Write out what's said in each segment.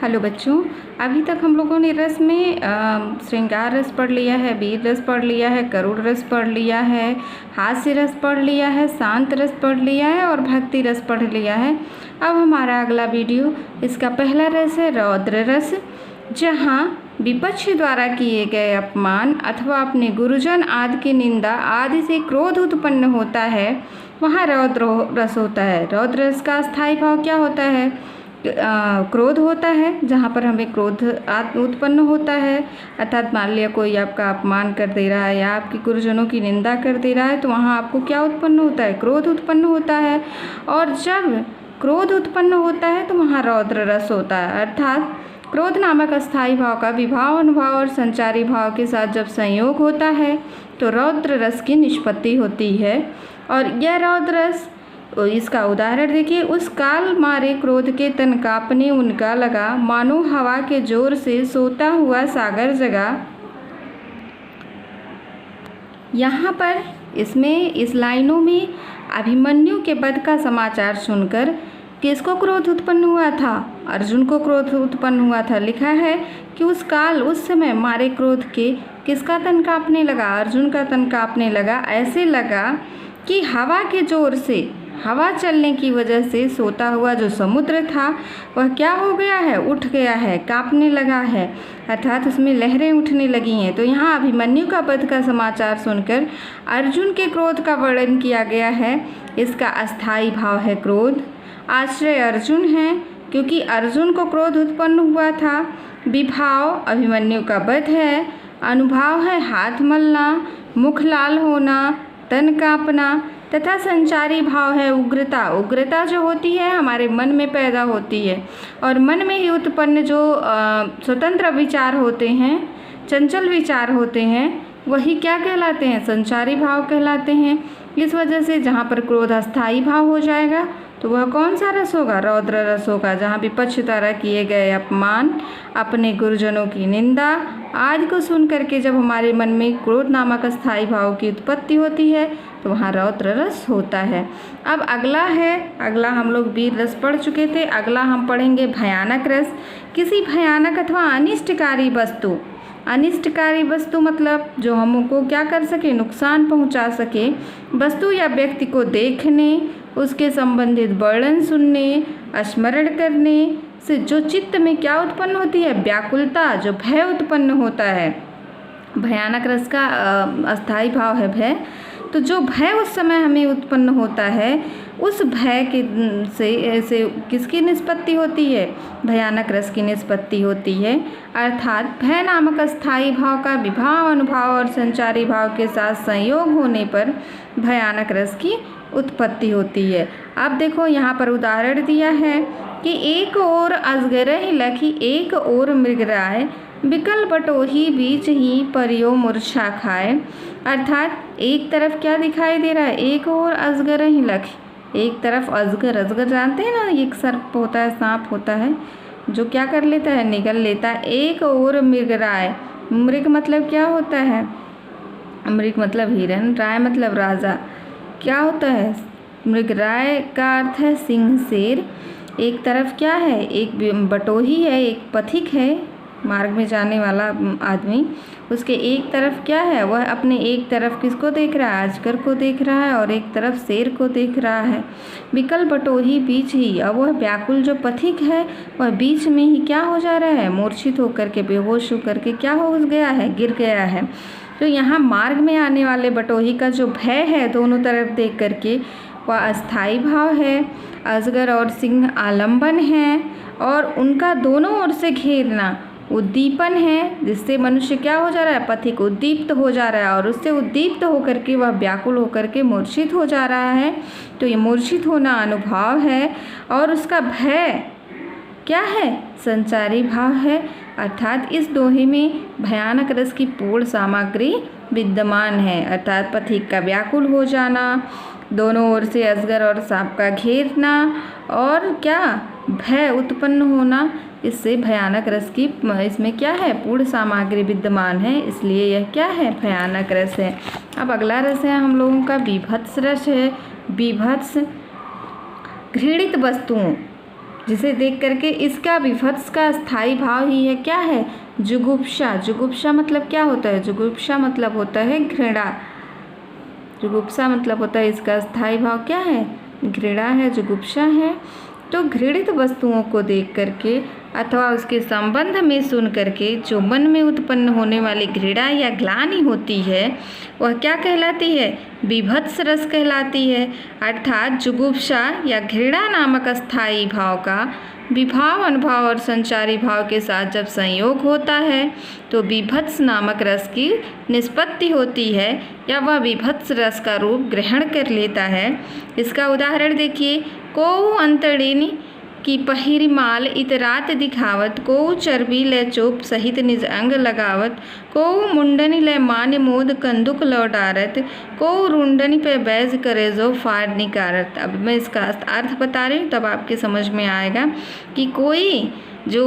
Hello बच्चों, अभी तक हम लोगों ने रस में श्रृंगार रस पढ़ लिया है, वीर रस पढ़ लिया है, करुण रस पढ़ लिया है, हास्य रस पढ़ लिया है, शांत रस पढ़ लिया है और भक्ति रस पढ़ लिया है। अब हमारा अगला वीडियो, इसका पहला रस है रौद्र रस, जहाँ विपक्ष द्वारा किए गए अपमान अथवा अपने गुरुजन आदि की निंदा आदि से क्रोध उत्पन्न होता है, वहाँ रौद्र रस होता है। रौद्र रस का स्थायी भाव क्या होता है? क्रोध होता है, जहाँ पर हमें क्रोध उत्पन्न होता है। अर्थात मान लिया कोई आपका अपमान कर दे रहा है या आपके गुरुजनों की निंदा कर दे रहा है, तो वहाँ आपको क्या उत्पन्न होता है? क्रोध उत्पन्न होता है। और जब क्रोध उत्पन्न होता है तो वहाँ रौद्र रस होता है। अर्थात क्रोध नामक अस्थायी भाव का विभाव, अनुभाव और संचारी भाव के साथ जब संयोग होता है तो रौद्र रस की निष्पत्ति होती है। और यह रौद्र रस, इसका उदाहरण देखिए, उस काल मारे क्रोध के तन कांपने उनका लगा, मानो हवा के जोर से सोता हुआ सागर जगा। यहाँ पर इसमें इस लाइनों में अभिमन्यु के वध का समाचार सुनकर किसको क्रोध उत्पन्न हुआ था? अर्जुन को क्रोध उत्पन्न हुआ था। लिखा है कि उस काल, उस समय मारे क्रोध के किसका तन कांपने लगा? अर्जुन का तन कांपने लगा। ऐसे लगा कि हवा के जोर से, हवा चलने की वजह से सोता हुआ जो समुद्र था वह क्या हो गया है? उठ गया है, कांपने लगा है, अर्थात उसमें लहरें उठने लगी हैं। तो यहाँ अभिमन्यु का वध का समाचार सुनकर अर्जुन के क्रोध का वर्णन किया गया है। इसका अस्थायी भाव है क्रोध। आश्रय अर्जुन है, क्योंकि अर्जुन को क्रोध उत्पन्न हुआ था। विभाव अभिमन्यु का वध है। अनुभाव है हाथ मलना, मुख लाल होना, तन कांपना, तथा संचारी भाव है उग्रता। उग्रता जो होती है हमारे मन में पैदा होती है, और मन में ही उत्पन्न जो स्वतंत्र विचार होते हैं, चंचल विचार होते हैं, वही क्या कहलाते हैं? संचारी भाव कहलाते हैं। इस वजह से जहाँ पर क्रोध अस्थायी भाव हो जाएगा तो वह कौन सा रस होगा? रौद्र रस होगा, जहाँ विपक्ष द्वारा किए गए अपमान, अपने गुरुजनों की निंदा आदि को सुन करके जब हमारे मन में क्रोध नामक अस्थायी भाव की उत्पत्ति होती है तो वहाँ रौद्र रस होता है। अब अगला हम लोग वीर रस पढ़ चुके थे, अगला हम पढ़ेंगे भयानक रस। किसी भयानक अथवा अनिष्टकारी वस्तु, अनिष्टकारी वस्तु मतलब जो हमको क्या कर सके? नुकसान पहुंचा सके, वस्तु या व्यक्ति को देखने, उसके संबंधित वर्णन सुनने, स्मरण करने से जो चित्त में क्या उत्पन्न होती है? व्याकुलता, जो भय उत्पन्न होता है। भयानक रस का अस्थायी भाव है भय। तो जो भय उस समय हमें उत्पन्न होता है, उस भय के से किसकी निष्पत्ति होती है? भयानक रस की निष्पत्ति होती है। अर्थात भय नामक अस्थायी भाव का विभाव, अनुभाव और संचारी भाव के साथ संयोग होने पर भयानक रस की उत्पत्ति होती है। अब देखो यहाँ पर उदाहरण दिया है कि एक ओर अजगर लखी, एक ओर मृगराय, बिकल बटोही बीच ही परियो मूर्छा खाए। अर्थात एक तरफ क्या दिखाई दे रहा है? एक ओर अजगर ही लखी, एक तरफ अजगर। अजगर जानते हैं ना, एक सर्प होता है, सांप होता है, जो क्या कर लेता है? निगल लेता है। एक ओर मृगराय, मृग मतलब क्या होता है? मृग मतलब हिरन, राय मतलब राजा। क्या होता है? मृगराय का अर्थ है सिंह, शेर। एक तरफ क्या है? एक बटोही है, एक पथिक है, मार्ग में जाने वाला आदमी। उसके एक तरफ क्या है? वह अपने एक तरफ किसको देख रहा है? अजगर को देख रहा है, और एक तरफ शेर को देख रहा है। विकल बटोही बीच ही, अब वह व्याकुल जो पथिक है वह बीच में ही क्या हो जा रहा है? मूर्छित होकर के, बेहोश होकर के क्या हो गया है? गिर गया है। तो यहाँ मार्ग में आने वाले बटोही का जो भय है दोनों तरफ देख करके, वह अस्थायी भाव है। अजगर और सिंह आलंबन है, और उनका दोनों ओर से घेरना उद्दीपन है, जिससे मनुष्य क्या हो जा रहा है? पथिक उद्दीप्त हो जा रहा है, और उससे उद्दीप्त होकर के वह व्याकुल होकर के मूर्छित हो जा रहा है। तो ये मूर्छित होना अनुभाव है, और उसका भय क्या है? संचारी भाव है। अर्थात इस दोहे में भयानक रस की पूर्ण सामग्री विद्यमान है। अर्थात पथिक का व्याकुल हो जाना, दोनों ओर से अजगर और सांप का घेरना, और क्या? भय उत्पन्न होना। इससे भयानक रस की इसमें क्या है? पूर्ण सामग्री विद्यमान है, इसलिए यह क्या है? भयानक रस है। अब अगला रस है हम लोगों का बीभत्स रस है। बीभत्स घृणित वस्तुओं, जिसे देख करके इसका विभत्स का स्थायी भाव ही है, क्या है, जुगुप्सा। जुगुप्सा मतलब क्या होता है, जुगुप्सा मतलब होता है घृणा। जुगुप्सा मतलब होता है, इसका स्थायी भाव क्या है, घृणा है, जुगुप्सा है। तो घृणित वस्तुओं को देख करके अथवा उसके संबंध में सुन करके जो मन में उत्पन्न होने वाली घृणा या ग्लानि होती है वह क्या कहलाती है, बीभत्स रस कहलाती है। अर्थात जुगुप्सा या घृणा नामक स्थायी भाव का विभाव, अनुभाव और संचारी भाव के साथ जब संयोग होता है तो बीभत्स नामक रस की निष्पत्ति होती है या वह बीभत्स रस का रूप ग्रहण कर लेता है। इसका उदाहरण देखिए, को अंतड़िनी की पहिरी माल इतरात दिखावत, को चर्बी ले चोप सहित निज अंग लगावत, को मुंडनी ले मान्य मोद कंदुक लौटारत, को रुंडनी पे बैज करे जो फाड़ निकारत। अब मैं इसका अर्थ बता रही हूँ, तब आपके समझ में आएगा कि कोई जो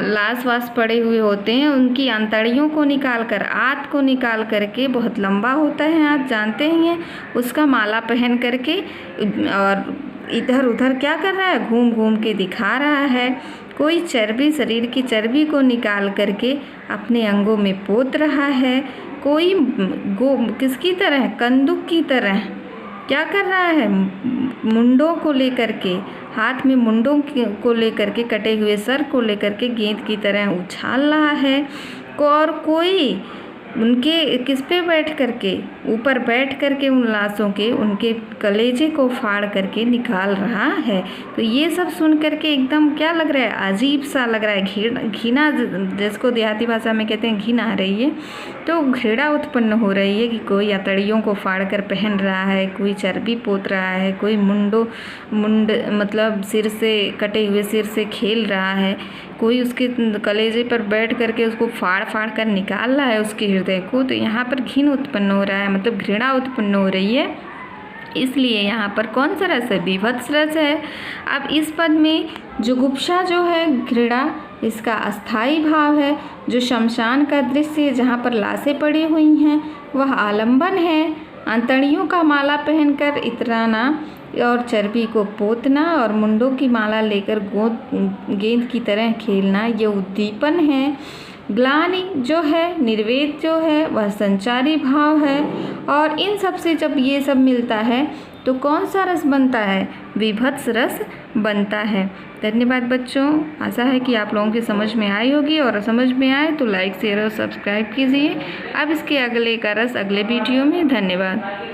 लाश वास पड़े हुए होते हैं उनकी अंतड़ियों को निकाल कर, आंत को निकाल करके, बहुत लंबा होता है आप जानते ही हैं, उसका माला पहन करके और इधर उधर क्या कर रहा है, घूम घूम के दिखा रहा है। कोई चर्बी, शरीर की चर्बी को निकाल करके अपने अंगों में पोत रहा है। कोई किसकी तरह, कंदुक की तरह क्या कर रहा है, मुंडों को लेकर के, हाथ में मुंडों को लेकर के, कटे हुए सर को लेकर के गेंद की तरह उछाल रहा है। और कोई उनके किस पे बैठ करके, ऊपर बैठ करके उन लाशों के, उनके कलेजे को फाड़ करके निकाल रहा है। तो ये सब सुन करके एकदम क्या लग रहा है, अजीब सा लग रहा है, घृणा, जिसको देहाती भाषा में कहते हैं घृणा आ रही है। तो घृणा उत्पन्न हो रही है कि कोई अतड़ियों को फाड़ कर पहन रहा है, कोई चर्बी पोत रहा है, कोई मुंड मतलब सिर से, कटे हुए सिर से खेल रहा है, कोई उसके कलेजे पर बैठ करके उसको फाड़ फाड़ कर निकाल रहा है उसके हृदय को। तो यहाँ पर घिन उत्पन्न हो रहा है, मतलब घृणा उत्पन्न हो रही है। इसलिए यहाँ पर कौन सा रस है, बीभत्स रस है। अब इस पद में जुगुप्सा जो है, घृणा, इसका अस्थाई भाव है। जो शमशान का दृश्य जहाँ पर लाशें पड़ी हुई हैं वह आलंबन है। अंतड़ियों का माला पहनकर इतराना और चर्बी को पोतना और मुंडों की माला लेकर गेंद की तरह खेलना, ये उद्दीपन है। ग्लानि जो है, निर्वेद जो है, वह संचारी भाव है। और इन सब से जब ये सब मिलता है तो कौन सा रस बनता है, विभत्स रस बनता है। धन्यवाद बच्चों, आशा है कि आप लोगों की समझ में आई होगी, और समझ में आए तो लाइक शेयर और सब्सक्राइब कीजिए। अब इसके अगले का रस अगले वीडियो में। धन्यवाद।